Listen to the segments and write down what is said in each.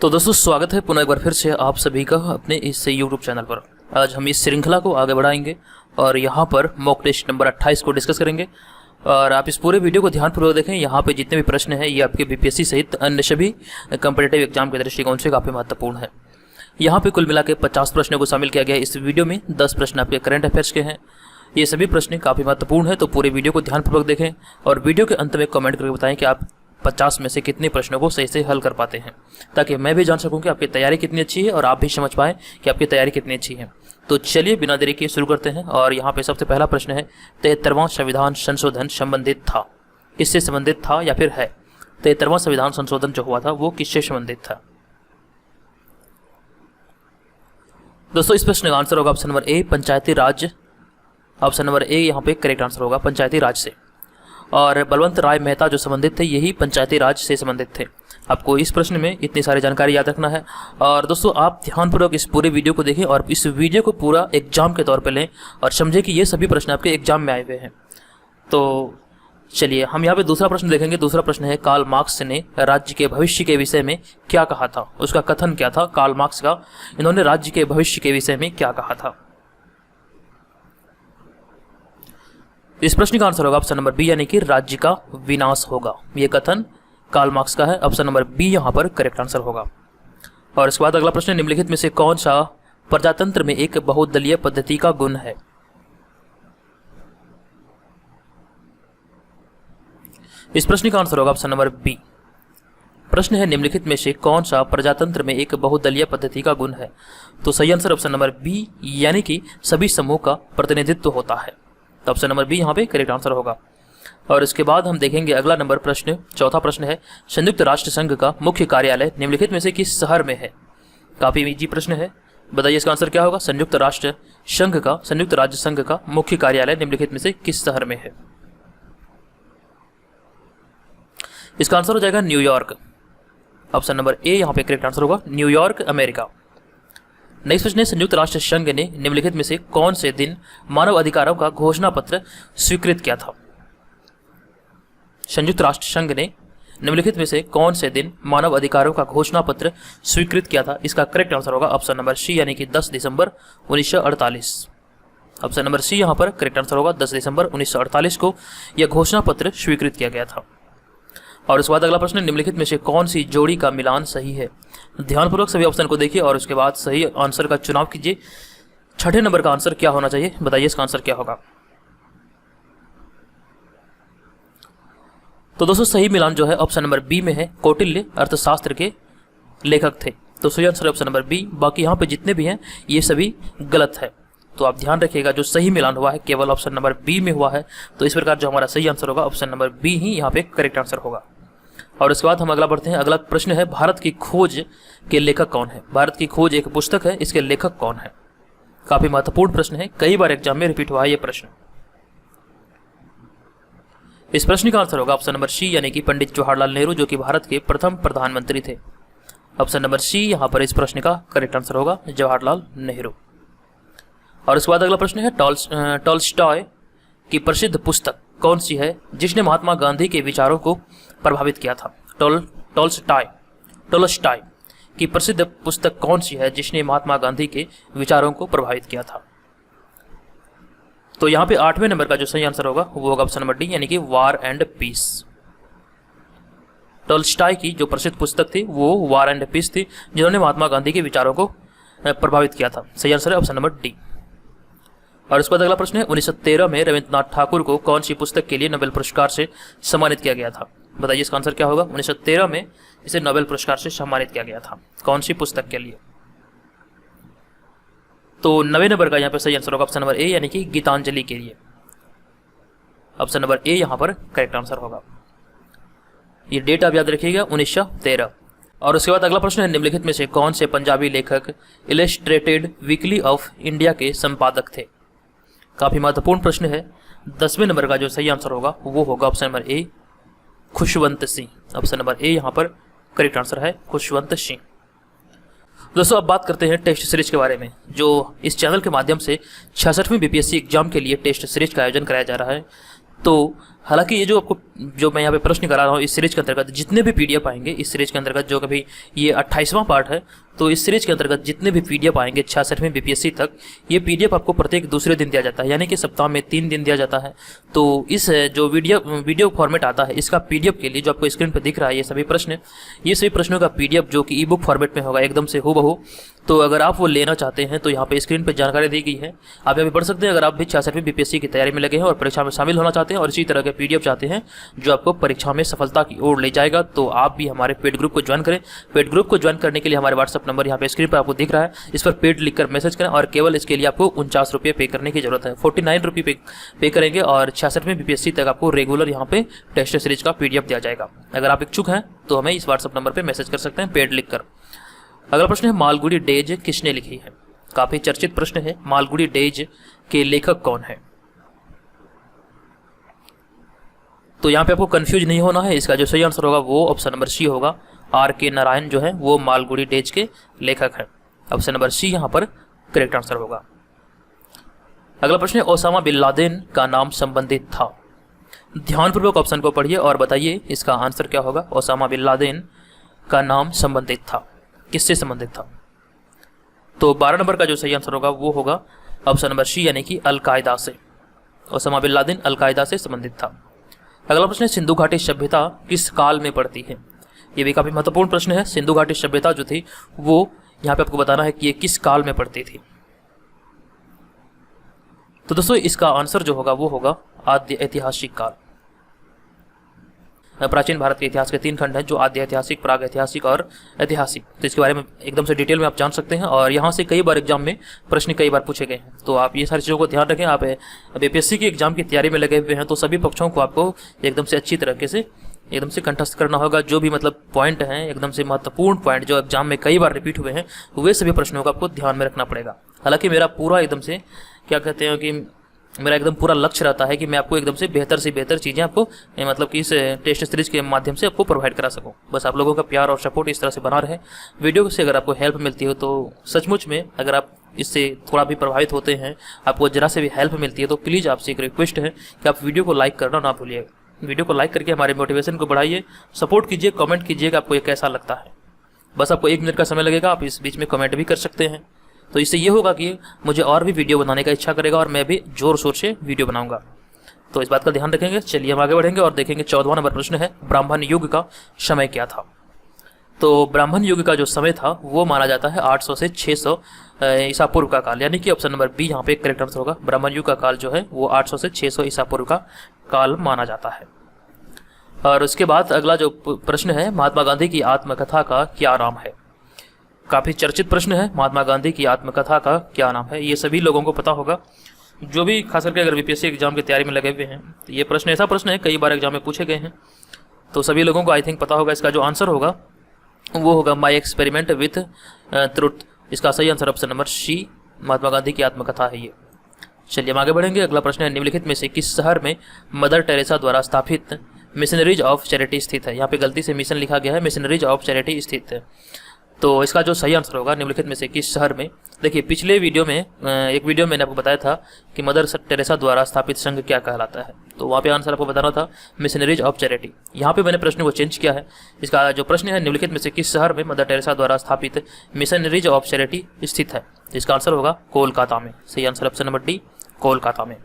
तो दोस्तों स्वागत है पुनः एक बार फिर से आप सभी का अपने इस यूट्यूब चैनल पर। आज हम इस श्रृंखला को आगे बढ़ाएंगे और यहाँ पर मॉक टेस्ट नंबर 28 को डिस्कस करेंगे। और आप इस पूरे वीडियो को ध्यानपूर्वक देखें। यहाँ पे जितने भी प्रश्न हैं ये आपके बीपीएससी सहित अन्य सभी कॉम्पिटिटिव एग्जाम के दृष्टिकोण से काफ़ी महत्वपूर्ण है। यहाँ पे कुल मिला के 50 प्रश्नों को शामिल किया गया है। इस वीडियो में 10 प्रश्न आपके करंट अफेयर्स के हैं। ये सभी प्रश्न काफ़ी महत्वपूर्ण है, तो पूरे वीडियो को ध्यानपूर्वक देखें और वीडियो के अंत में कमेंट करके बताएं कि आप 50 में से कितने प्रश्नों को सही से हल कर पाते हैं, ताकि मैं भी जान सकूं कि आपकी तैयारी कितनी अच्छी है और आप भी समझ पाएं कि आपकी तैयारी कितनी अच्छी है। तो चलिए बिना देरी के शुरू करते हैं। और यहाँ पे सबसे पहला प्रश्न है 73वां संविधान संशोधन संबंधित था, किससे संबंधित था या फिर है? 73वां संविधान संशोधन जो हुआ था वो किससे संबंधित था? दोस्तों इस प्रश्न का आंसर होगा ऑप्शन नंबर ए, पंचायती राज। ऑप्शन नंबर ए यहाँ पे करेक्ट आंसर होगा, पंचायती राज से। और बलवंत राय मेहता जो संबंधित थे यही पंचायती राज से संबंधित थे। आपको इस प्रश्न में इतनी सारी जानकारी याद रखना है। और दोस्तों आप ध्यानपूर्वक इस पूरे वीडियो को देखें और इस वीडियो को पूरा एग्जाम के तौर पे लें और समझें कि ये सभी प्रश्न आपके एग्जाम में आए हुए हैं। तो चलिए हम यहाँ पे दूसरा प्रश्न देखेंगे। दूसरा प्रश्न है कार्ल मार्क्स ने राज्य के भविष्य के विषय में क्या कहा था? उसका कथन क्या था कार्ल मार्क्स का? इन्होंने राज्य के भविष्य के विषय में क्या कहा था? इस प्रश्न का आंसर होगा ऑप्शन नंबर बी, यानी कि राज्य का विनाश होगा। यह कथन कार्ल मार्क्स का है। ऑप्शन नंबर बी यहां पर करेक्ट आंसर होगा। और इसके बाद अगला प्रश्न, निम्नलिखित में से कौन सा प्रजातंत्र में एक बहुदलीय पद्धति का गुण है? इस प्रश्न का आंसर होगा ऑप्शन नंबर बी। प्रश्न है निम्नलिखित में से कौन सा प्रजातंत्र में एक बहुदलीय पद्धति का गुण है? तो सही आंसर ऑप्शन नंबर बी, यानी कि सभी समूह का प्रतिनिधित्व होता है। तो ऑप्शन नंबर बी यहाँ पे करेक्ट आंसर होगा। और इसके बाद हम देखेंगे अगला नंबर प्रश्न, चौथा प्रश्न है संयुक्त राष्ट्र संघ का मुख्य कार्यालय निम्नलिखित में से किस शहर में है? काफी इजी प्रश्न है, बताइए इसका आंसर क्या होगा? संयुक्त राष्ट्र संघ का, संयुक्त राज्य संघ का मुख्य कार्यालय निम्नलिखित में से किस शहर में है? इसका आंसर हो जाएगा न्यूयॉर्क। ऑप्शन नंबर ए यहाँ पे करेक्ट आंसर होगा, न्यूयॉर्क, अमेरिका। नेक्स्ट प्रश्न है संयुक्त राष्ट्र संघ ने निम्नलिखित में से कौन से दिन मानव अधिकारों का घोषणा पत्र स्वीकृत किया था? संयुक्त राष्ट्र संघ ने निम्नलिखित में से कौन से दिन मानव अधिकारों का घोषणा पत्र स्वीकृत किया था? इसका करेक्ट आंसर होगा ऑप्शन नंबर सी, यानी कि 10 दिसंबर 1948। ऑप्शन नंबर सी यहाँ पर करेक्ट आंसर होगा, 10 दिसंबर 1948 को यह घोषणा पत्र स्वीकृत किया गया था। और उसके बाद अगला प्रश्न, निम्नलिखित में से कौन सी जोड़ी का मिलान सही है? ध्यानपूर्वक सभी ऑप्शन को देखिए और उसके बाद सही आंसर का चुनाव कीजिए। छठे नंबर का आंसर क्या होना चाहिए? बताइए इसका आंसर क्या होगा? तो दोस्तों सही मिलान जो है ऑप्शन नंबर बी में है, कौटिल्य अर्थशास्त्र के लेखक थे। तो सही आंसर ऑप्शन नंबर बी। बाकी यहाँ पे जितने भी हैं ये सभी गलत है, तो आप ध्यान रखिएगा जो सही मिलान हुआ है केवल ऑप्शन नंबर बी में हुआ है। तो इस प्रकार जो हमारा सही आंसर होगा ऑप्शन नंबर बी ही यहाँ पे करेक्ट आंसर होगा। और इसके बाद हम अगला बढ़ते हैं। अगला प्रश्न है भारत की खोज के लेखक कौन है? भारत की खोज एक पुस्तक है, इसके लेखक कौन है? काफी महत्वपूर्ण प्रश्न है, कई बार एग्जाम में रिपीट हुआ है ये प्रश्न। इस प्रश्न का आंसर होगा ऑप्शन नंबर सी, यानी कि पंडित जवाहरलाल नेहरू, जो कि भारत के प्रथम प्रधानमंत्री थे। ऑप्शन नंबर सी यहाँ पर इस प्रश्न का करेक्ट आंसर होगा, जवाहरलाल नेहरू। और उसके बाद अगला प्रश्न है टॉल्स्टॉय की प्रसिद्ध पुस्तक कौन सी है जिसने महात्मा गांधी के विचारों को प्रभावित किया था? टॉल्स्टॉय की प्रसिद्ध पुस्तक कौन सी है जिसने महात्मा गांधी के विचारों को प्रभावित किया था? तो यहाँ पे 8वें नंबर का जो सही आंसर होगा वो होगा ऑप्शन नंबर डी, यानी कि वार एंड पीस। टॉल्स्टॉय की जो प्रसिद्ध पुस्तक थी वो वार एंड पीस थी, जिन्होंने महात्मा गांधी के विचारों को प्रभावित किया था। सही आंसर है ऑप्शन नंबर डी। और इसके बाद अगला प्रश्न है 1913 में रविंद्रनाथ ठाकुर को कौन सी पुस्तक के लिए नोबेल पुरस्कार से सम्मानित किया गया था? बताइए इसका आंसर क्या होगा? 1913 में इसे नोबेल पुरस्कार से सम्मानित किया गया था, कौन सी पुस्तक के लिए? तो 90 नंबर का यहाँ पर सही आंसर होगा ऑप्शन नंबर ए, यानी कि गीतांजलि के लिए। ऑप्शन नंबर ए यहाँ पर करेक्ट आंसर होगा। ये डेट आप याद रखिएगा 1913। और उसके बाद अगला प्रश्न है निम्नलिखित में से कौन से पंजाबी लेखक इलस्ट्रेटेड वीकली ऑफ इंडिया के संपादक थे? काफी महत्वपूर्ण प्रश्न है। 10वें नंबर का जो सही आंसर होगा वो होगा ऑप्शन नंबर ए, खुशवंत सिंह। ऑप्शन नंबर ए यहाँ पर करेक्ट आंसर है, खुशवंत सिंह। दोस्तों अब बात करते हैं टेस्ट सीरीज के बारे में, जो इस चैनल के माध्यम से 66वीं बीपीएससी एग्जाम के लिए टेस्ट सीरीज का आयोजन कराया जा रहा है। तो हालांकि ये जो आपको जो मैं यहाँ पे प्रश्न करा रहा हूँ, इस सीरीज के अंतर्गत जितने भी पीडीएफ आएंगे इस सीरीज के अंतर्गत, जो कभी ये 28वां पार्ट है, तो इस सीरीज के अंतर्गत जितने भी पीडीएफ आएंगे 66वें बीपीएससी तक, ये पीडीएफ आपको प्रत्येक दूसरे दिन दिया जाता है, यानी कि सप्ताह में 3 दिन दिया जाता है। तो इस जो वीडियो फॉर्मेट आता है, इसका पीडीएफ के लिए जो आपको स्क्रीन पर दिख रहा है, ये सभी प्रश्नों का पीडीएफ जो कि ई बुक फॉर्मेट में होगा एकदम से हूबहू। तो अगर आप वो लेना चाहते हैं तो यहाँ पे स्क्रीन पर जानकारी दी गई है, आप यहाँ पे पढ़ सकते हैं। अगर आप भी 66वीं बीपीएससी की तैयारी में लगे हैं और परीक्षा में शामिल होना चाहते हैं और इसी तरह के पीडीएफ चाहते हैं जो आपको परीक्षा में सफलता की ओर ले जाएगा, तो आप भी हमारे पेड ग्रुप को ज्वाइन करें। पेड ग्रुप को ज्वाइन करने के लिए हमारे व्हाट्सअप नंबर यहाँ पे स्क्रीन पर आपको दिख रहा है, इस पर पेड लिखकर मैसेज करें और केवल इसके लिए आपको 49 रुपये पे करने की जरूरत है। 49 रुपये पे करेंगे और 66वीं बीपीएससी तक आपको रेगुलर यहाँ पे टेस्ट सीरीज का पीडीएफ दिया जाएगा। अगर आप इच्छुक हैं तो हमें इस व्हाट्सअप नंबर पर मैसेज कर सकते हैं पेड लिखकर। अगला प्रश्न है, मालगुडी डेज किसने लिखी है? काफी चर्चित प्रश्न है, मालगुडी डेज के लेखक कौन है? तो यहाँ पे आपको कंफ्यूज नहीं होना है, इसका जो सही आंसर होगा वो ऑप्शन नंबर सी होगा। R.K. नारायण जो है वो मालगुडी डेज के लेखक हैं। ऑप्शन नंबर सी यहाँ पर करेक्ट आंसर होगा। अगला प्रश्न है, ओसामा बिन लादेन का नाम संबंधित था। ध्यानपूर्वक ऑप्शन को पढ़िए और बताइए इसका आंसर क्या होगा। ओसामा बिन लादेन का नाम संबंधित था, किससे संबंधित था? तो 12 नंबर का जो सही आंसर होगा वो होगा ऑप्शन नंबर सी, यानी कि अल-कायदा से। ओसामा बिन लादेन अल-कायदा से संबंधित था। अगला प्रश्न है, सिंधु घाटी सभ्यता किस काल में पड़ती है? ये भी काफी महत्वपूर्ण प्रश्न है। सिंधु घाटी सभ्यता जो थी वो यहाँ पे आपको बताना है कि ये किस काल में पड़ती थी। तो दोस्तों इसका आंसर जो होगा वो होगा आद्य ऐतिहासिक काल। प्राचीन भारत के इतिहास के 3 खंड हैं, जो आद्य ऐतिहासिक, प्राग ऐतिहासिक और ऐतिहासिक। तो इसके बारे में एकदम से डिटेल में आप जान सकते हैं और यहाँ से कई बार एग्जाम में प्रश्न कई बार पूछे गए हैं। तो आप ये सारी चीज़ों को ध्यान रखें। आप बीपीएससी की एग्जाम की तैयारी में लगे हुए हैं तो सभी पक्षों को आपको एकदम से अच्छी तरीके से एकदम से कंठस्थ करना होगा। जो भी मतलब पॉइंट हैं, एकदम से महत्वपूर्ण पॉइंट जो एग्जाम में कई बार रिपीट हुए हैं, वे सभी प्रश्नों को आपको ध्यान में रखना पड़ेगा। हालांकि मेरा पूरा एकदम से क्या कहते हैं कि मेरा एकदम पूरा लक्ष्य रहता है कि मैं आपको एकदम से बेहतर चीज़ें आपको मतलब कि इस टेस्ट सीरीज के माध्यम से आपको प्रोवाइड करा सकूं। बस आप लोगों का प्यार और सपोर्ट इस तरह से बना रहे। वीडियो से अगर आपको हेल्प मिलती हो तो सचमुच में, अगर आप इससे थोड़ा भी प्रभावित होते हैं, आपको जरा से भी हेल्प मिलती है, तो प्लीज़ आपसे एक रिक्वेस्ट है कि आप वीडियो को लाइक करना ना भूलिएगा। वीडियो को लाइक करके हमारे मोटिवेशन को बढ़ाइए, सपोर्ट कीजिए, कमेंट कीजिए कि आपको ये कैसा लगता है। बस आपको 1 मिनट का समय लगेगा, आप इस बीच में कमेंट भी कर सकते हैं। तो इससे ये होगा कि मुझे और भी वीडियो बनाने का इच्छा करेगा और मैं भी जोर शोर से वीडियो बनाऊंगा। तो इस बात का ध्यान रखेंगे। चलिए हम आगे बढ़ेंगे और देखेंगे 14वां नंबर प्रश्न है, ब्राह्मण युग का समय क्या था? तो ब्राह्मण युग का जो समय था वो माना जाता है 800 से 600 ईसा पूर्व का काल, यानी कि ऑप्शन नंबर बी यहाँ पे करेक्ट आंसर होगा। ब्राह्मण युग का काल जो है वो 800 से 600 ईसा पूर्व का काल माना जाता है। और उसके बाद अगला जो प्रश्न है, महात्मा गांधी की आत्मकथा का क्या नाम है? काफी चर्चित प्रश्न है, महात्मा गांधी की आत्मकथा का क्या नाम है? ये सभी लोगों को पता होगा, जो भी खास करके अगर बीपीएससी एग्जाम की तैयारी में लगे हुए हैं। तो ये प्रश्न ऐसा प्रश्न है, कई बार एग्जाम में पूछे गए हैं, तो सभी लोगों को आई थिंक पता होगा। इसका जो आंसर होगा वो होगा माई एक्सपेरिमेंट विथ ट्रुथ। इसका सही आंसर ऑप्शन नंबर सी, महात्मा गांधी की आत्मकथा है ये। चलिए हम आगे बढ़ेंगे। अगला प्रश्न है, निम्नलिखित में से किस शहर में मदर टेरेसा द्वारा स्थापित मिशनरीज ऑफ चैरिटी स्थित है? यहाँ पे गलती से मिशन लिखा गया है, मिशनरीज ऑफ चैरिटी स्थित है। तो इसका जो सही आंसर होगा, निम्नलिखित में से किस शहर में। देखिए पिछले वीडियो में एक वीडियो मैंने आपको बताया था कि मदर टेरेसा द्वारा स्थापित संघ क्या कहलाता है, तो वहाँ पे आंसर आपको बताना था मिशनरीज ऑफ चैरिटी। यहाँ पे मैंने प्रश्न को चेंज किया है। इसका जो प्रश्न है, निम्नलिखित में से किस शहर में मदर टेरेसा द्वारा स्थापित मिशनरीज ऑफ चैरिटी स्थित है? इसका आंसर होगा कोलकाता में। सही answer option number D, Kolkata में।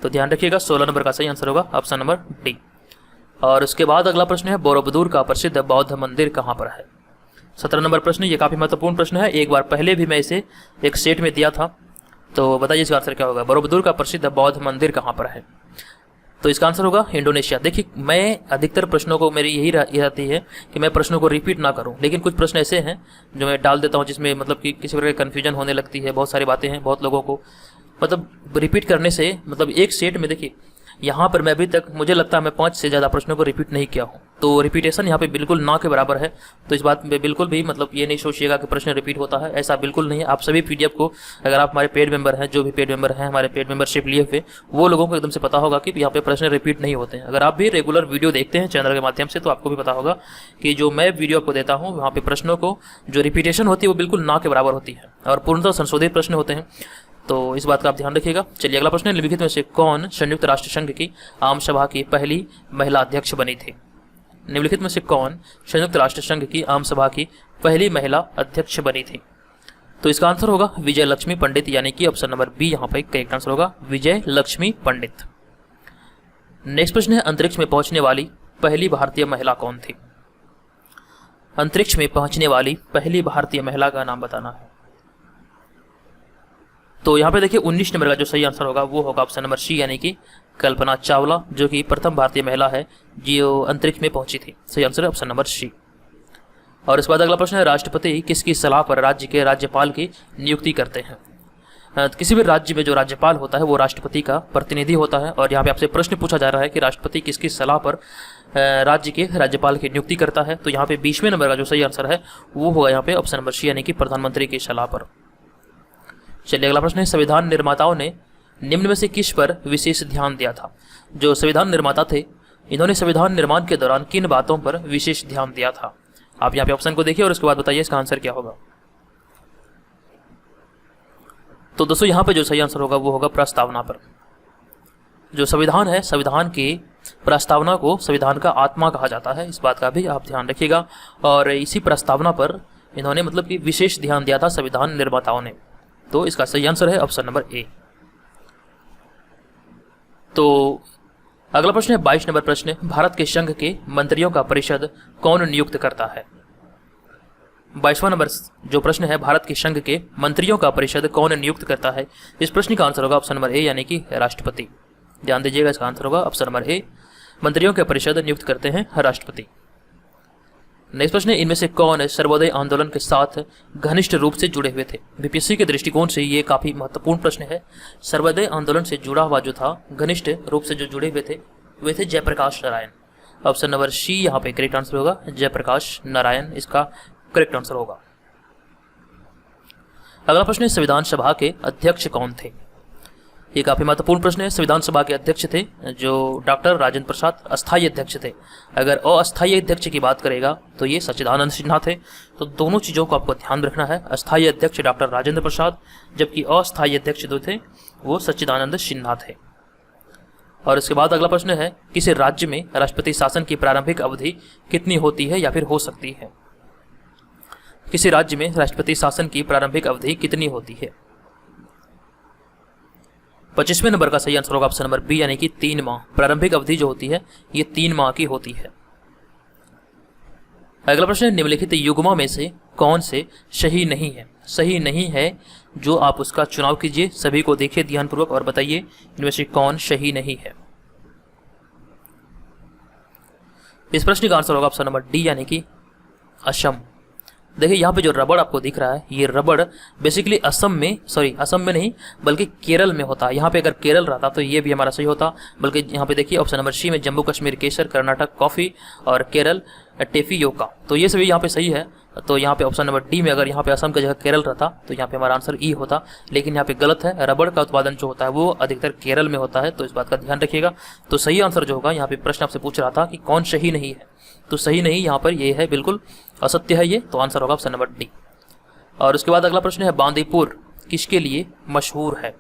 तो ध्यान रखिएगा, 16 नंबर का सही आंसर होगा ऑप्शन नंबर डी। और उसके बाद अगला प्रश्न है, बोरोबुदुर का प्रसिद्ध बौद्ध मंदिर कहाँ पर है? 17 नंबर प्रश्न, ये काफी महत्वपूर्ण प्रश्न है। एक बार पहले भी मैं इसे एक सेट में दिया था, तो बताइए इसका आंसर क्या होगा। बोरोबुदुर का प्रसिद्ध बौद्ध मंदिर कहाँ पर है? तो इसका आंसर होगा इंडोनेशिया। देखिए मैं अधिकतर प्रश्नों को मेरी यही रहती है कि मैं प्रश्नों को रिपीट ना करूं, लेकिन कुछ प्रश्न ऐसे हैं जो मैं डाल देता हूं जिसमें मतलब कि किसी प्रकार की कन्फ्यूजन होने लगती है। बहुत सारी बातें हैं, बहुत लोगों को मतलब रिपीट करने से मतलब एक सेट में देखिए यहाँ पर मैं अभी तक मुझे लगता है मैं 5 से ज़्यादा प्रश्नों को रिपीट नहीं किया हूँ, तो रिपीटेशन यहाँ पे बिल्कुल ना के बराबर है। तो इस बात में बिल्कुल भी मतलब ये नहीं सोचिएगा कि प्रश्न रिपीट होता है, ऐसा बिल्कुल नहीं है। आप सभी पीडीएफ को, अगर आप हमारे पेड मेंबर हैं, जो भी पेड मेंबर हैं हमारे पेड मेंबरशिप लिए हुए, वो लोगों को एकदम से पता होगा कि यहाँ पे प्रश्न रिपीट नहीं होते हैं। अगर आप भी रेगुलर वीडियो देखते हैं चैनल के माध्यम से, तो आपको भी पता होगा कि जो मैं वीडियो आपको देता हूँ वहाँ पे प्रश्नों को जो रिपीटेशन होती है वो बिल्कुल ना के बराबर होती है और पूर्णतः संशोधित प्रश्न होते हैं। तो इस बात का आप ध्यान रखिएगा। चलिए अगला प्रश्न है, निम्नलिखित में से कौन संयुक्त राष्ट्र संघ की आम सभा की पहली महिला अध्यक्ष बनी थी? निम्नलिखित में से कौन संयुक्त राष्ट्र संघ की आम सभा की पहली महिला अध्यक्ष बनी थी? तो इसका आंसर होगा विजय लक्ष्मी पंडित, यानी कि ऑप्शन नंबर बी यहाँ पे करेक्ट आंसर होगा, विजय लक्ष्मी पंडित। नेक्स्ट प्रश्न है, अंतरिक्ष में पहुंचने वाली पहली भारतीय महिला कौन थी? अंतरिक्ष में पहुंचने वाली पहली भारतीय महिला का नाम बताना है। तो यहाँ पे देखिए 19 नंबर का जो सही आंसर होगा वो होगा ऑप्शन नंबर सी, यानी कि कल्पना चावला, जो कि प्रथम भारतीय महिला है जो अंतरिक्ष में पहुंची थी। सही आंसर है ऑप्शन नंबर सी। और इसके बाद अगला प्रश्न है, राष्ट्रपति किसकी सलाह पर राज्य के राज्यपाल की नियुक्ति करते हैं? किसी भी राज्य में जो राज्यपाल होता है वो राष्ट्रपति का प्रतिनिधि होता है। और यहाँ पे आपसे प्रश्न पूछा जा रहा है कि राष्ट्रपति किसकी सलाह पर राज्य के राज्यपाल की नियुक्ति करता है। तो यहाँ पे 20वें नंबर का जो सही आंसर है वो होगा यहाँ पे ऑप्शन नंबर सी, यानी कि प्रधानमंत्री की सलाह पर। चलिए अगला प्रश्न है, संविधान निर्माताओं ने निम्न में से किस पर विशेष ध्यान दिया था? जो संविधान निर्माता थे इन्होंने संविधान निर्माण के दौरान किन बातों पर विशेष ध्यान दिया था? आप यहाँ पे ऑप्शन को देखिए और उसके बाद बताइए इसका आंसर क्या होगा। तो दोस्तों यहाँ पे जो सही आंसर होगा वो होगा प्रस्तावना पर। जो संविधान है, संविधान की प्रस्तावना को संविधान का आत्मा कहा जाता है, इस बात का भी आप ध्यान रखिएगा। और इसी प्रस्तावना पर इन्होंने मतलब कि विशेष ध्यान दिया था संविधान निर्माताओं ने। तो इसका सही आंसर है ऑप्शन नंबर ए। तो अगला प्रश्न है 22 नंबर प्रश्न, भारत के संघ के मंत्रियों का परिषद कौन नियुक्त करता है? 22वां नंबर जो प्रश्न है, भारत के संघ के मंत्रियों का परिषद कौन नियुक्त करता है? इस प्रश्न का आंसर होगा ऑप्शन नंबर ए, यानी कि राष्ट्रपति। ध्यान दीजिएगा, इसका आंसर होगा ऑप्शन नंबर ए, मंत्रियों के परिषद नियुक्त करते हैं राष्ट्रपति। नेक्स्ट प्रश्न है, इनमें से कौन सर्वोदय आंदोलन के साथ घनिष्ठ रूप से जुड़े हुए थे? बीपीएससी के दृष्टिकोण से ये काफी महत्वपूर्ण प्रश्न है। सर्वोदय आंदोलन से जुड़ा हुआ जो था, घनिष्ठ रूप से जो जुड़े हुए थे वे थे Jayaprakash Narayan. Option number C यहाँ पे करेक्ट आंसर होगा, जयप्रकाश नारायण इसका करेक्ट आंसर होगा। अगला प्रश्न है, संविधान सभा के अध्यक्ष कौन थे? ये काफी महत्वपूर्ण प्रश्न है। संविधान सभा के अध्यक्ष थे जो डॉक्टर राजेंद्र प्रसाद, अस्थायी अध्यक्ष थे। अगर अस्थायी अध्यक्ष की बात करेगा तो ये सच्चिदानंद सिन्हा थे। तो दोनों चीजों को आपको ध्यान रखना है, अस्थायी अध्यक्ष डॉक्टर राजेंद्र प्रसाद, जबकि अस्थायी अध्यक्ष जो थे वो सच्चिदानंद सिन्हा थे। और इसके बाद अगला प्रश्न है, किसी राज्य में राष्ट्रपति शासन की प्रारंभिक अवधि कितनी होती है या फिर हो सकती है? किसी राज्य में राष्ट्रपति शासन की प्रारंभिक अवधि कितनी होती है? 25वें नंबर का सही आंसर होगा ऑप्शन नंबर बी, यानी कि 3 माह। प्रारंभिक अवधि जो होती है ये 3 माह की होती है। अगला प्रश्न है, निम्नलिखित युग्मों में से कौन से सही नहीं है? सही नहीं है जो आप उसका चुनाव कीजिए। सभी को देखिए ध्यानपूर्वक और बताइए इनमें से कौन सही नहीं है। इस प्रश्न का आंसर होगा ऑप्शन नंबर डी, यानी कि असम। देखिए यहाँ पे जो रबड़ आपको दिख रहा है, ये रबड़ बेसिकली असम में नहीं बल्कि केरल में होता है। यहाँ पे अगर केरल रहता तो ये भी हमारा सही होता, बल्कि यहाँ पे देखिए ऑप्शन नंबर सी में जम्मू कश्मीर केसर, कर्नाटक कॉफी और केरल टेफियोका, तो ये सभी यहाँ पे सही है। तो यहाँ पे ऑप्शन नंबर डी में अगर यहाँ पे असम की जगह केरल रहता तो यहाँ पे हमारा आंसर ई होता, लेकिन यहाँ पे गलत है। रबड़ का उत्पादन जो होता है वो अधिकतर केरल में होता है, तो इस बात का ध्यान रखिएगा। तो सही आंसर जो होगा, यहाँ पे प्रश्न आपसे पूछ रहा था कि कौन सही नहीं है, तो सही नहीं यहाँ पर ये है, बिल्कुल असत्य है ये, तो आंसर होगा ऑप्शन नंबर डी। और उसके बाद अगला प्रश्न है, बांदीपुर किसके लिए मशहूर है?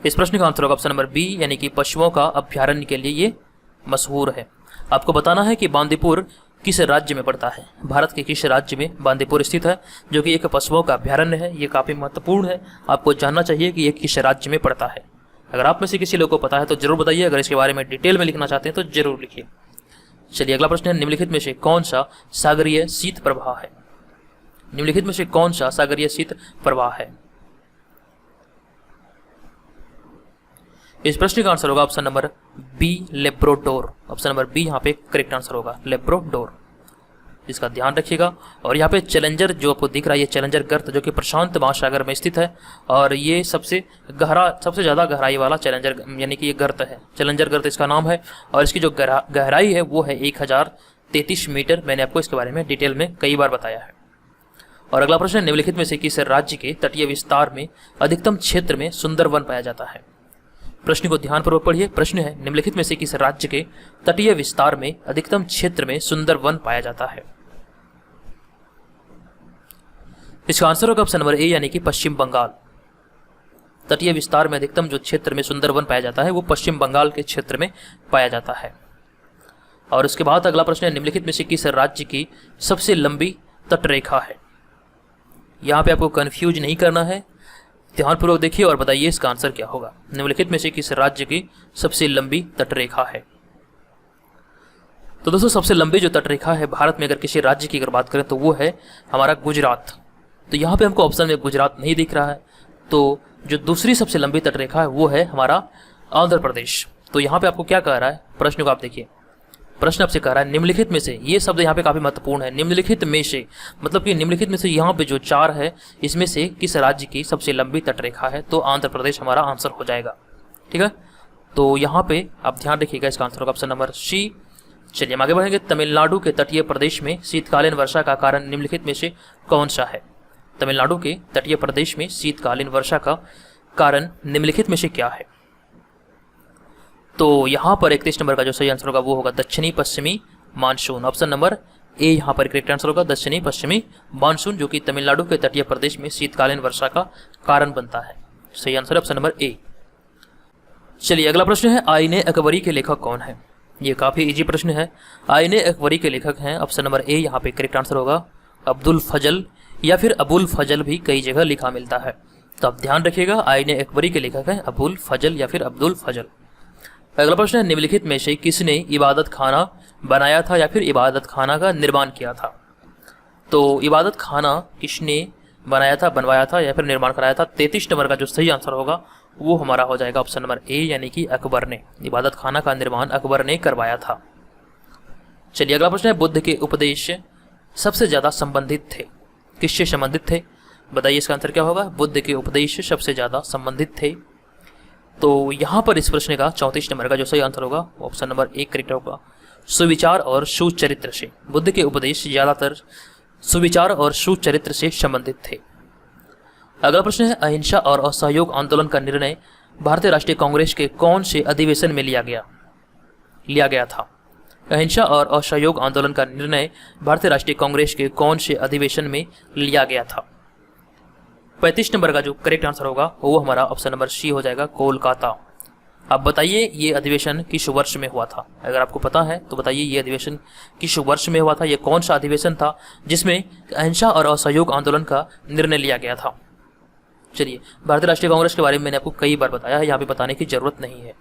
इस प्रश्न का आंसर होगा ऑप्शन नंबर बी, यानी कि पशुओं का अभ्यारण्य के लिए ये मशहूर है। आपको बताना है कि बांदीपुर किस राज्य में पड़ता है, भारत के किस राज्य में बांदीपुर स्थित है, जो कि एक पशुओं का अभ्यारण्य है। ये काफी महत्वपूर्ण है, आपको जानना चाहिए कि ये किस राज्य में पड़ता है। अगर आप में से किसी लोग को पता है तो जरूर बताइए, अगर इसके बारे में डिटेल में लिखना चाहते हैं तो जरूर लिखिए। चलिए अगला प्रश्न है, निम्नलिखित में से कौन सा सागरीय शीत प्रवाह है? निम्नलिखित में से कौन सा सागरीय शीत प्रवाह है? इस प्रश्न का आंसर होगा option number B, Labrador. Option number B यहाँ पे करेक्ट आंसर होगा, लेब्राडोर। इसका ध्यान रखिएगा। और यहाँ पे चैलेंजर जो आपको दिख रहा है, ये चैलेंजर गर्त जो कि प्रशांत महासागर में स्थित है, और ये सबसे ज़्यादा गहराई वाला चैलेंजर यानी कि ये गर्त है, चैलेंजर गर्त इसका नाम है। और इसकी जो गहराई है वो है 1033 मीटर। मैंने आपको इसके बारे में डिटेल में कई बार बताया है। और अगला प्रश्न, निम्नलिखित में से किस राज्य के तटीय विस्तार में अधिकतम क्षेत्र में सुंदर वन पाया जाता है? प्रश्न को ध्यानपूर्वक पढ़िए। प्रश्न है, निम्नलिखित में से किस राज्य के तटीय विस्तार में अधिकतम क्षेत्र में सुंदर वन पाया जाता है? इसका आंसर होगा ऑप्शन नंबर ए यानी कि पश्चिम बंगाल। तटीय विस्तार में अधिकतम जो क्षेत्र में सुंदरवन पाया जाता है वो पश्चिम बंगाल के क्षेत्र में पाया जाता है। और उसके बाद अगला प्रश्न है, निम्नलिखित में से किस राज्य की सबसे लंबी तटरेखा है। यहाँ पे आपको कंफ्यूज नहीं करना है, ध्यानपूर्वक देखिए और बताइए इसका आंसर क्या होगा। निम्नलिखित में से किस राज्य की सबसे लंबी तटरेखा है। तो दोस्तों सबसे लंबी जो तटरेखा है भारत में, अगर किसी राज्य की अगर बात करें तो वो है हमारा गुजरात। तो यहाँ पे हमको ऑप्शन में गुजरात नहीं दिख रहा है, तो जो दूसरी सबसे लंबी तटरेखा है वो है हमारा आंध्र प्रदेश। तो यहाँ पे आपको क्या कह रहा है, प्रश्न को आप देखिए, प्रश्न आपसे कह रहा है निम्नलिखित में से, ये शब्द यहाँ पे काफी महत्वपूर्ण है, निम्नलिखित में से मतलब कि निम्नलिखित में से यहाँ पे जो 4 है इसमें से किस राज्य की सबसे लंबी तटरेखा है। तो आंध्र प्रदेश हमारा आंसर हो जाएगा। ठीक है, तो यहाँ पे आप ध्यान रखिएगा, इसका आंसर होगा ऑप्शन नंबर सी। चलिए हम आगे बढ़ेंगे। तमिलनाडु के तटीय प्रदेश में शीतकालीन वर्षा का कारण निम्नलिखित में से कौन सा है। तमिलनाडु के तटीय प्रदेश में शीतकालीन वर्षा का कारण निम्नलिखित में से क्या है। तो यहाँ पर 31 नंबर का जो सही आंसर होगा वो होगा दक्षिणी पश्चिमी मानसून। ऑप्शन नंबर ए यहाँ पर करेक्ट आंसर होगा, दक्षिणी पश्चिमी मानसून, जो कि तमिलनाडु के तटीय प्रदेश में शीतकालीन वर्षा का कारण बनता है। सही आंसर ऑप्शन नंबर ए। चलिए अगला प्रश्न है, आईने अकबरी के लेखक कौन है। ये काफी इजी प्रश्न है। आईने अकबरी के लेखक हैं ऑप्शन नंबर ए, यहाँ पे करेक्ट आंसर होगा अब्दुल फजल या फिर अबुल फजल भी कई जगह लिखा मिलता है। तो आप ध्यान रखिएगा, आईने अकबरी के लेखक हैं अबुल फजल या फिर अब्दुल फजल। अगला प्रश्न है, निम्नलिखित में से किसने इबादत खाना बनाया था या फिर इबादत खाना का निर्माण किया था। तो इबादत खाना किसने बनाया था, बनवाया था या फिर निर्माण कराया था। 33 नंबर का जो सही आंसर होगा वो हमारा हो जाएगा ऑप्शन नंबर ए, यानी कि अकबर ने। इबादत खाना का निर्माण अकबर ने करवाया था। चलिए अगला प्रश्न है, बुद्ध के उपदेश सबसे ज्यादा संबंधित थे, किससे संबंधित थे। बताइए इसका आंसर क्या होगा। बुद्ध के उपदेश सबसे ज्यादा संबंधित थे। तो यहाँ पर इस प्रश्न का 34 नंबर का जो सही आंसर होगा ऑप्शन नंबर ए करेक्ट होगा, सुविचार और सुचरित्र से। बुद्ध के उपदेश ज्यादातर सुविचार और सुचरित्र से संबंधित थे। अगला प्रश्न है, अहिंसा और असहयोग आंदोलन का निर्णय भारतीय राष्ट्रीय कांग्रेस के कौन से अधिवेशन में लिया गया था। अहिंसा और असहयोग आंदोलन का निर्णय भारतीय राष्ट्रीय कांग्रेस के कौन से अधिवेशन में लिया गया था। 35 नंबर का जो करेक्ट आंसर होगा वो हमारा ऑप्शन नंबर सी हो जाएगा, कोलकाता। अब बताइए ये अधिवेशन किस वर्ष में हुआ था। अगर आपको पता है तो बताइए ये अधिवेशन किस वर्ष में हुआ था, ये कौन सा अधिवेशन था जिसमें अहिंसा और असहयोग आंदोलन का निर्णय लिया गया था। चलिए भारतीय राष्ट्रीय कांग्रेस के बारे में मैंने आपको कई बार बताया है, यहाँ पे बताने की जरूरत नहीं है।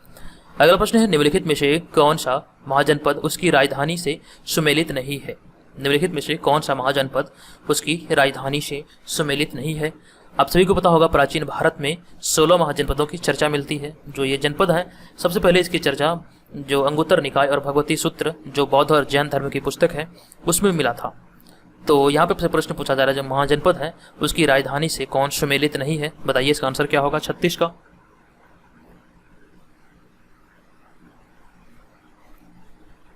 अगला प्रश्न है, निम्नलिखित में से कौन सा महाजनपद उसकी राजधानी से सुमेलित नहीं है। निम्नलिखित में से कौन सा महाजनपद उसकी राजधानी से सुमेलित नहीं है। आप सभी को पता होगा प्राचीन भारत में 16 महाजनपदों की चर्चा मिलती है। जो ये जनपद है, सबसे पहले इसकी चर्चा जो अंगुत्तर निकाय और भगवती सूत्र जो बौद्ध और जैन धर्म की पुस्तक है उसमें मिला था। तो यहाँ पे प्रश्न पूछा जा रहा है, जो महाजनपद है उसकी राजधानी से कौन सुमेलित नहीं है। बताइए इसका आंसर क्या होगा। 36 का।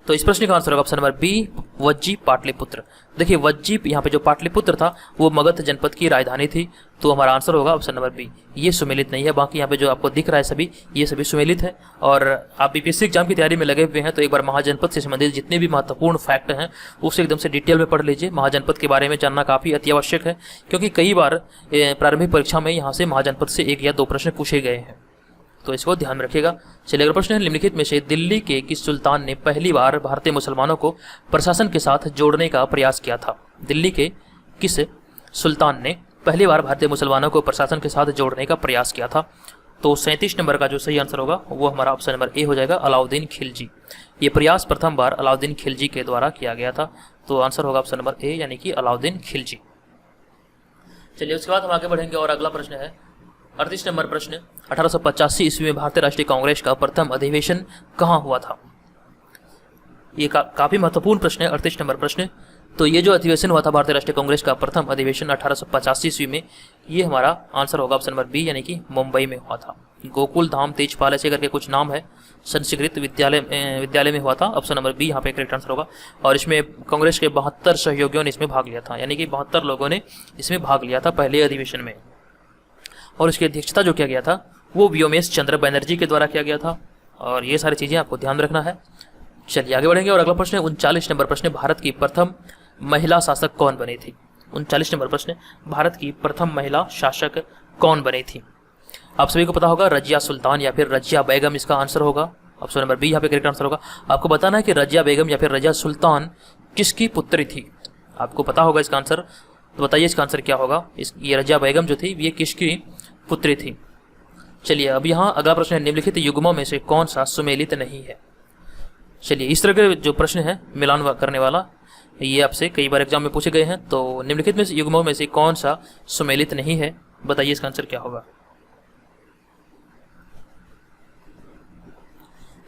तो इस प्रश्न का आंसर होगा option number B, Vajji Pataliputra. देखिए वज्जी यहाँ पे जो पाटलिपुत्र था वो मगध जनपद की राजधानी थी। तो हमारा आंसर होगा ऑप्शन नंबर बी, ये सुमेलित नहीं है। बाकी यहाँ पे जो आपको दिख रहा है सभी, ये सभी सुमेलित है। और आप बीपीएससी एग्जाम की तैयारी में लगे हुए हैं तो एक बार महाजनपद से संबंधित जितने भी महत्वपूर्ण फैक्ट हैं उसे एकदम से डिटेल में पढ़ लीजिए। महाजनपद के बारे में जानना काफी अति आवश्यक है, क्योंकि कई बार प्रारंभिक परीक्षा में यहाँ से महाजनपद से 1 या 2 प्रश्न पूछे गए हैं, तो इसको ध्यान में रखिएगा। चलिए अगला प्रश्न है, निम्नलिखित में से दिल्ली के किस सुल्तान ने पहली बार भारतीय मुसलमानों को प्रशासन के साथ जोड़ने का प्रयास किया था। दिल्ली के किस सुल्तान ने पहली बार भारतीय मुसलमानों को प्रशासन के साथ जोड़ने का प्रयास किया था। तो 37 नंबर का जो सही आंसर होगा वो हमारा ऑप्शन नंबर ए हो जाएगा, अलाउद्दीन खिलजी। ये प्रयास प्रथम बार अलाउद्दीन खिलजी के द्वारा किया गया था। तो आंसर होगा ऑप्शन नंबर ए, यानी कि अलाउद्दीन खिलजी। चलिए उसके बाद हम आगे बढ़ेंगे और अगला प्रश्न है 38 नंबर प्रश्न, 1885 ईस्वी में भारतीय राष्ट्रीय कांग्रेस का प्रथम अधिवेशन कहाँ हुआ था। ये काफी महत्वपूर्ण प्रश्न है 38 नंबर प्रश्न। तो ये जो अधिवेशन हुआ था भारतीय राष्ट्रीय कांग्रेस का प्रथम अधिवेशन 1885 ईस्वी में, ये हमारा आंसर होगा ऑप्शन नंबर बी, यानी कि मुंबई में हुआ था। गोकुल धाम तेजपाल ऐसे करके कुछ नाम है, संस्कृत विद्यालय में हुआ था। ऑप्शन नंबर बी यहाँ पे करेक्ट आंसर होगा। और इसमें कांग्रेस के 72 सहयोगियों ने इसमें भाग लिया था, यानी कि 72 लोगों ने इसमें भाग लिया था पहले अधिवेशन में। और इसकी अध्यक्षता जो किया गया था वो व्योमेश चंद्र बनर्जी के द्वारा किया गया था। और ये सारी चीजें आपको ध्यान रखना है। चलिए आगे बढ़ेंगे और अगला प्रश्न है 39 नंबर प्रश्न, भारत की प्रथम महिला शासक कौन बनी थी। 39 नंबर प्रश्न, भारत की प्रथम महिला शासक कौन बनी थी? आप सभी को पता होगा रजिया सुल्तान या फिर रजिया बेगम इसका आंसर होगा। ऑप्शन नंबर बी यहाँ पे करेक्ट आंसर होगा। आपको बताना है कि रजिया बेगम या फिर रजिया सुल्तान किसकी पुत्री थी। आपको पता होगा इसका आंसर, तो बताइए इसका आंसर क्या होगा। ये रजिया बेगम जो थी ये किसकी पुत्री थी? चलिए अब यहाँ अगला प्रश्न है, निम्नलिखित युग्मों में से कौन सा सुमेलित नहीं है? चलिए इस तरह के जो प्रश्न है मिलान करने वाला, ये आपसे कई बार एग्जाम में पूछे गए हैं। तो निम्नलिखित में से युग्मों में से कौन सा सुमेलित नहीं है, बताइए इसका आंसर क्या होगा।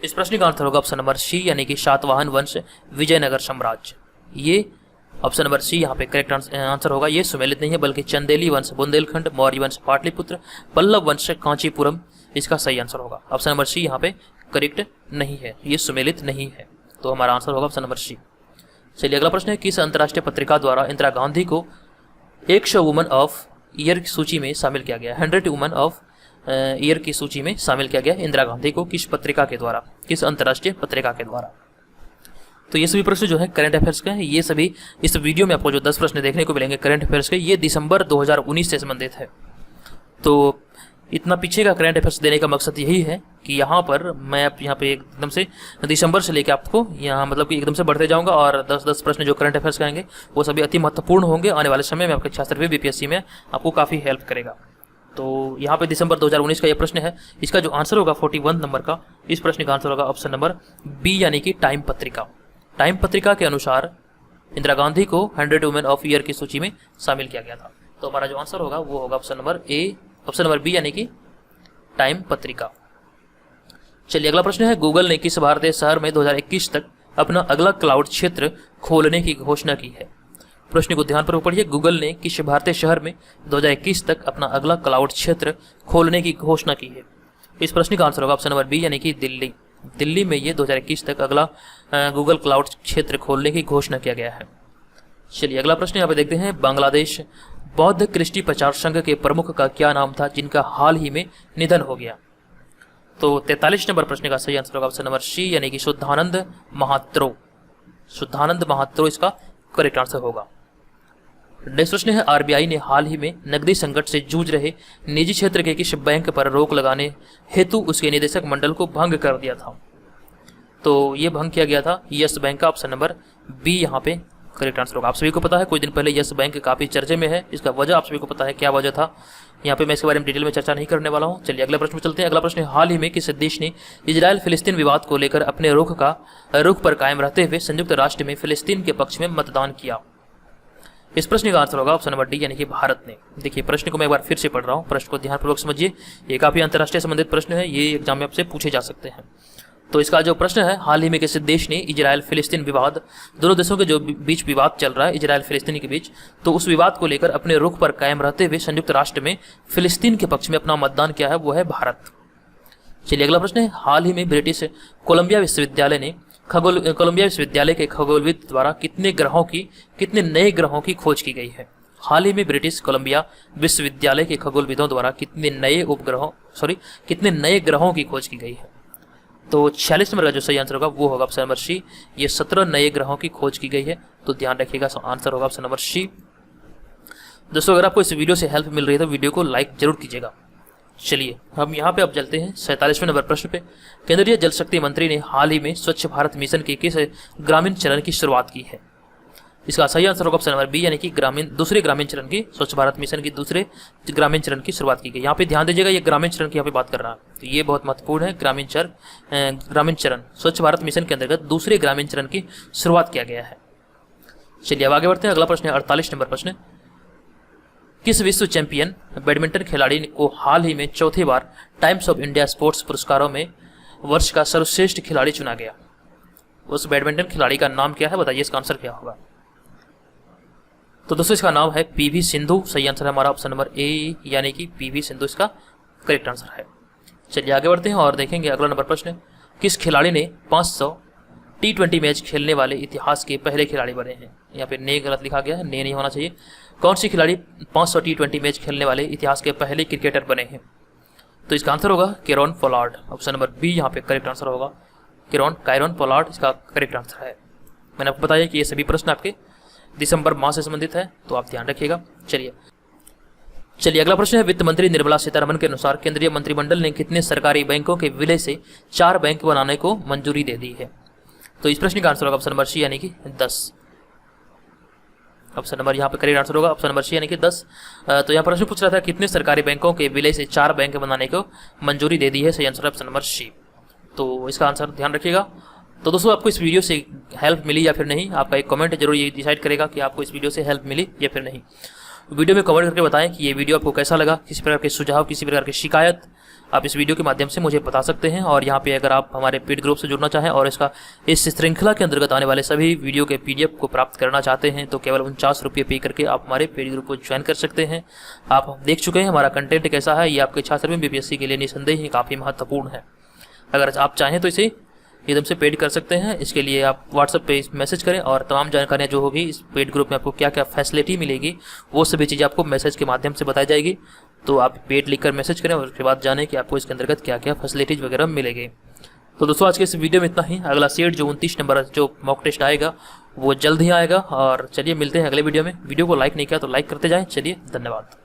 इस प्रश्न का आंसर होगा ऑप्शन नंबर सी, यानी कि सातवाहन वंश विजयनगर साम्राज्य। ये ऑप्शन नंबर सी यहाँ पे करेक्ट आंसर होगा। ये सुमेलित नहीं है, बल्कि चंदेली वंश बुंदेलखंड, मौर्य वंश पाटलिपुत्र, पल्लव वंश कांचीपुरम इसका सही आंसर होगा। ऑप्शन नंबर सी यहाँ पे करेक्ट नहीं है, ये सुमेलित नहीं है। तो हमारा आंसर होगा ऑप्शन नंबर सी। चलिए अगला प्रश्न है, किस अंतर्राष्ट्रीय पत्रिका द्वारा इंदिरा गांधी को 100 वुमन ऑफ ईयर की सूची में शामिल किया गया? 100 वुमन ऑफ ईयर की सूची में शामिल किया गया इंदिरा गांधी को किस पत्रिका के द्वारा, किस अंतर्राष्ट्रीय पत्रिका के द्वारा? तो ये सभी प्रश्न जो है करंट अफेयर्स के हैं। ये सभी इस वीडियो में आपको जो 10 प्रश्न देखने को मिलेंगे करंट अफेयर्स के, ये दिसंबर 2019 से संबंधित है। तो इतना पीछे का करंट अफेयर्स देने का मकसद यही है कि यहाँ पर मैं यहाँ पे एकदम से दिसंबर से लेकर आपको यहाँ मतलब कि एकदम से बढ़ते जाऊँगा, और 10-10 प्रश्न जो करंट अफेयर्स के आएंगे वो सभी अति महत्वपूर्ण होंगे। आने वाले समय में आपके छात्र बीपीएससी में आपको काफ़ी हेल्प करेगा। तो यहाँ पे दिसंबर 2019 का ये प्रश्न है, इसका जो आंसर होगा 41 नंबर का, इस प्रश्न का आंसर होगा ऑप्शन नंबर बी, यानी कि टाइम पत्रिका। टाइम पत्रिका के अनुसार इंदिरा गांधी को 100 वुमेन ऑफ ईयर की सूची में शामिल किया गया था। तो हमारा जो आंसर होगा वो होगा option number A, option number B, यानी कि टाइम पत्रिका। चलिए अगला प्रश्न है, गूगल ने किस भारतीय शहर में 2021 तक अपना अगला क्लाउड क्षेत्र खोलने की घोषणा की है? प्रश्न को ध्यानपूर्वक पढ़िए। गूगल ने किस भारतीय शहर में 2021 तक अपना अगला क्लाउड क्षेत्र खोलने की घोषणा की है? इस प्रश्न का आंसर होगा ऑप्शन नंबर बी, यानी कि दिल्ली। दिल्ली में ये 2021 तक अगला गूगल क्लाउड क्षेत्र खोलने की घोषणा किया गया है। चलिए अगला प्रश्न यहाँ पे देखते हैं, बांग्लादेश बौद्ध कृष्टि प्रचार संघ के प्रमुख का क्या नाम था जिनका हाल ही में निधन हो गया? तो 43 नंबर प्रश्न का सही आंसर होगा ऑप्शन नंबर सी, यानी कि शुद्धानंद महात्रो। शुद्धानंद महात्रो इसका करेक्ट आंसर होगा। नेक्स्ट प्रश्न है, आरबीआई ने हाल ही में नकदी संकट से जूझ रहे निजी क्षेत्र के किस बैंक पर रोक लगाने हेतु उसके निदेशक मंडल को भंग कर दिया था? तो ये भंग किया गया था यस बैंक का, ऑप्शन नंबर बी यहाँ पे करेक्ट आंसर होगा। आप सभी को पता है कुछ दिन पहले यस बैंक काफी चर्चे में है, इसका वजह आप सभी को पता है क्या वजह था। यहाँ पे मैं इसके बारे में डिटेल में चर्चा नहीं करने वाला हूँ। चलिए अगले प्रश्न में चलते हैं। अगला प्रश्न है, हाल ही में किस देश ने इजराइल फिलिस्तीन विवाद को लेकर अपने रुख पर कायम रहते हुए संयुक्त राष्ट्र में फिलिस्तीन के पक्ष में मतदान किया? इस प्रश्न का आंसर होगा ऑप्शन नंबर डी, यानी कि भारत ने। देखिए प्रश्न को मैं एक बार फिर से पढ़ रहा हूँ, प्रश्न को ध्यानपूर्वक समझिए। ये काफी अंतर्राष्ट्रीय संबंधित प्रश्न है, ये एग्जाम में आपसे पूछे जा सकते हैं। तो इसका जो प्रश्न है, हाल ही में किस देश ने इजराइल फिलिस्तीन विवाद, दोनों देशों के जो बीच विवाद चल रहा है इजराइल फिलिस्तीन के बीच, तो उस विवाद को लेकर अपने रुख पर कायम रहते हुए संयुक्त राष्ट्र में फिलिस्तीन के पक्ष में अपना मतदान किया है, वो है भारत। चलिए अगला प्रश्न है, हाल ही में ब्रिटिश कोलंबिया विश्वविद्यालय के खगोलविद द्वारा कितने नए ग्रहों की खोज की गई है? हाल ही में ब्रिटिश कोलंबिया विश्वविद्यालय के खगोलविदों द्वारा कितने नए ग्रहों की खोज की गई है? तो 46 नंबर का जो सही आंसर होगा वो होगा ऑप्शन नंबर सी, ये 17 नए ग्रहों की खोज की गई है। तो ध्यान रखिएगा, आंसर होगा ऑप्शन नंबर सी। दोस्तों अगर आपको इस वीडियो से हेल्प मिल रही है तो वीडियो को लाइक जरूर कीजिएगा। चलिए हम यहाँ पे अब चलते हैं 47वें नंबर प्रश्न पे। केंद्रीय जल शक्ति मंत्री ने हाल ही में स्वच्छ भारत मिशन के किस ग्रामीण चरण की शुरुआत की है? इसका सही आंसर होगा ऑप्शन नंबर बी, यानी कि दूसरे ग्रामीण चरण की, स्वच्छ भारत मिशन की दूसरे ग्रामीण चरण की शुरुआत की गई। यहाँ पे ध्यान दीजिएगा, ये ग्रामीण चरण की यहाँ पे बात कर रहा है, तो ये बहुत महत्वपूर्ण है। ग्रामीण चरण स्वच्छ भारत मिशन के अंतर्गत दूसरे ग्रामीण चरण की शुरुआत किया गया है। चलिए अब आगे बढ़ते हैं। अगला प्रश्न है 48 नंबर प्रश्न, किस विश्व चैंपियन बैडमिंटन खिलाड़ी को हाल ही में चौथी बार टाइम्स ऑफ इंडिया स्पोर्ट्स पुरस्कारों में वर्ष का सर्वश्रेष्ठ खिलाड़ी चुना गया? उस बैडमिंटन खिलाड़ी का नाम क्या है, बताइए इसका आंसर क्या होगा? तो दोस्तों इसका नाम है पीवी सिंधु। सही आंसर है हमारा ऑप्शन नंबर ए, यानी कि पीवी सिंधु इसका करेक्ट आंसर है। चलिए आगे बढ़ते हैं और देखेंगे अगला नंबर प्रश्न, किस खिलाड़ी ने 500 T20 मैच खेलने वाले इतिहास के पहले खिलाड़ी बने हैं? यहाँ पे ने गलत लिखा गया है, ने नहीं होना चाहिए। कौन सी खिलाड़ी 500 T20 मैच खेलने वाले इतिहास के पहले क्रिकेटर बने हैं? तो इसका आंसर होगा Kieron Pollard. Option number B यहाँ पे करेक्ट आंसर होगा, कैरन पोलार्ड इसका करेक्ट आंसर है। मैंने आपको बताया कि ये सभी प्रश्न आपके दिसंबर माह से संबंधित है, तो आप ध्यान रखिएगा। चलिए अगला प्रश्न है, वित्त मंत्री निर्मला सीतारमण के अनुसार केंद्रीय मंत्रिमंडल ने कितने सरकारी बैंकों के विलय से 4 बैंक बनाने को मंजूरी दे दी है? तो इस प्रश्न का आंसर होगा ऑप्शन नंबर सी यानी कि 10। ऑप्शन नंबर यहाँ पे करेक्ट आंसर होगा ऑप्शन नंबर सी यानी कि 10। तो यहाँ प्रश्न पूछ रहा था कितने सरकारी बैंकों के विलय से 4 बैंक बनाने को मंजूरी दे दी है। सही आंसर ऑप्शन नंबर सी। तो इसका आंसर ध्यान रखिएगा। तो दोस्तों आपको इस वीडियो से हेल्प मिली या फिर नहीं, आपका एक कमेंट जरूर ये डिसाइड करेगा कि आपको इस वीडियो से हेल्प मिली या फिर नहीं। वीडियो में कमेंट करके बताएं कि ये वीडियो आपको कैसा लगा, किसी प्रकार के सुझाव, किसी प्रकार की शिकायत आप इस वीडियो के माध्यम से मुझे बता सकते हैं। और यहाँ पे अगर आप हमारे पेड ग्रुप से जुड़ना चाहें और इस श्रृंखला के अंतर्गत आने वाले सभी वीडियो के PDF को प्राप्त करना चाहते हैं तो केवल 49 रुपये पे करके आप हमारे पेड ग्रुप को ज्वाइन कर सकते हैं। आप देख चुके हैं हमारा कंटेंट कैसा है, ये आपके छात्र में BPSC के लिए निसंदेह ही काफ़ी महत्वपूर्ण है। अगर आप चाहें तो इसे एकदम से पेड कर सकते हैं। इसके लिए आप WhatsApp पे मैसेज करें और तमाम जानकारियाँ जो होगी इस पेड ग्रुप में आपको क्या क्या फैसिलिटी मिलेगी वो सभी चीज़ें आपको मैसेज के माध्यम से बताई जाएगी। तो आप पेड लिखकर मैसेज करें और उसके बाद जानें कि आपको इसके अंतर्गत क्या क्या फैसिलिटीज़ वगैरह मिलेगी। तो दोस्तों आज के इस वीडियो में इतना ही। अगला सेट जो 29 नंबर जो मॉक टेस्ट आएगा वो जल्द ही आएगा। और चलिए मिलते हैं अगले वीडियो में। वीडियो को लाइक नहीं किया तो लाइक करते जाएँ। चलिए धन्यवाद।